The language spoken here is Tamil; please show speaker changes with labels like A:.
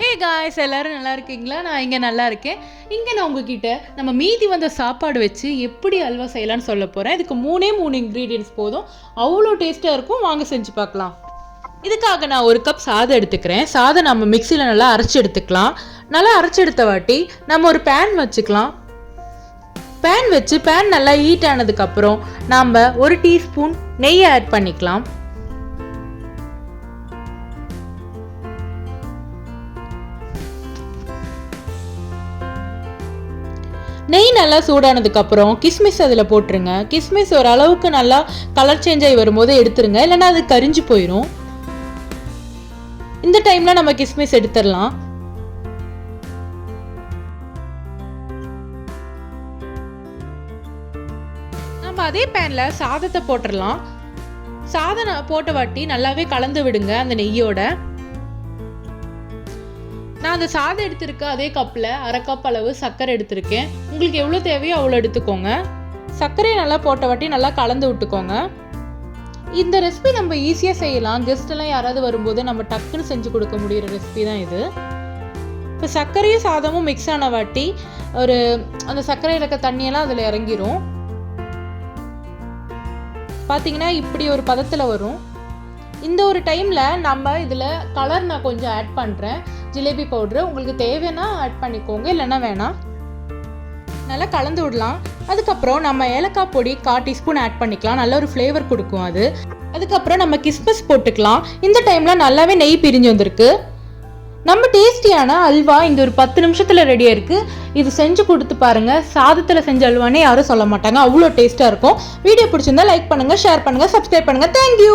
A: ஹே காய்ஸ், எல்லோரும் நல்லா இருக்கீங்களா? நான் இங்கே நல்லா இருக்கேன். இங்கே நான் உங்ககிட்ட நம்ம மீதி வந்த சாப்பாடு வச்சு எப்படி அல்வா செய்யலான்னு சொல்ல போகிறேன். இதுக்கு மூணு இன்க்ரீடியன்ட்ஸ் போதும், அவ்வளோ டேஸ்ட்டாக இருக்கும். வாங்க செஞ்சு பார்க்கலாம். இதுக்காக நான் 1 கப் சாதம் எடுத்துக்கிறேன். சாதம் நம்ம மிக்சியில் நல்லா அரைச்சி எடுத்துக்கலாம். நல்லா அரைச்சி எடுத்த வாட்டி நம்ம ஒரு பேன் வச்சுக்கலாம். பேன் வச்சு பேன் நல்லா ஹீட் ஆனதுக்கப்புறம் நாம் 1 டீஸ்பூன் நெய் ஆட் பண்ணிக்கலாம். நெய் நல்லா சூடானதுக்கப்புறம் கிஸ்மிஸ் அதில் போட்டுருங்க. கிஸ்மிஸ் ஓரளவுக்கு நல்லா கலர் சேஞ்ச் ஆகி வரும்போது எடுத்துருங்க, இல்லைன்னா அது கரிஞ்சு போயிடும். இந்த டைமில் நம்ம கிஸ்மிஸ் எடுத்துடலாம். நம்ம அதே பேனில் சாதத்தை போட்டுடலாம். சாதம் போட்ட வாட்டி நல்லாவே கலந்து விடுங்க அந்த நெய்யோட. நான் அந்த சாதம் எடுத்திருக்கேன். அதே கப்பில் 1/2 கப் அளவு சர்க்கரை எடுத்திருக்கேன். உங்களுக்கு எவ்வளோ தேவையோ அவ்வளோ எடுத்துக்கோங்க. சர்க்கரையை நல்லா போட்ட வாட்டி நல்லா கலந்து விட்டுக்கோங்க. இந்த ரெசிபி நம்ம ஈஸியாக செய்யலாம். கெஸ்ட்டெல்லாம் யாராவது வரும்போது நம்ம டக்குன்னு செஞ்சு கொடுக்க முடிகிற ரெசிபி தான் இது. இப்போ சர்க்கரையும் சாதமும் மிக்ஸ் ஆன வாட்டி அந்த சர்க்கரையில் இருக்க தண்ணியெல்லாம் அதில் இறங்கிரும். பார்த்தீங்கன்னா இப்படி ஒரு பதத்தில் வரும். இந்த ஒரு டைமில் நம்ம இதில் கலர் நான் கொஞ்சம் ஆட் பண்ணுறேன். ஜிலேபி பவுட்ரு உங்களுக்கு தேவைன்னா ஆட் பண்ணிக்கோங்க, இல்லைன்னா வேணாம். நல்லா கலந்து விடலாம். அதுக்கப்புறம் நம்ம ஏலக்காய் பொடி 1/4 டீஸ்பூன் ஆட் பண்ணிக்கலாம். நல்ல ஒரு ஃப்ளேவர் கொடுக்கும் அது. அதுக்கப்புறம் நம்ம கிஸ்மிஸ் போட்டுக்கலாம். இந்த டைமில் நல்லாவே நெய் பிரிஞ்சு வந்திருக்கு. நம்ம டேஸ்டியான அல்வா இங்கே ஒரு 10 நிமிஷத்தில் ரெடியாக இருக்குது. இது செஞ்சு கொடுத்து பாருங்கள். சாதத்தில் செஞ்ச அல்வானே யாரும் சொல்ல மாட்டாங்க, அவ்வளோ டேஸ்ட்டாக இருக்கும். வீடியோ பிடிச்சிருந்தா லைக் பண்ணுங்கள், ஷேர் பண்ணுங்கள், சப்ஸ்கிரைப் பண்ணுங்கள். தேங்க்யூ.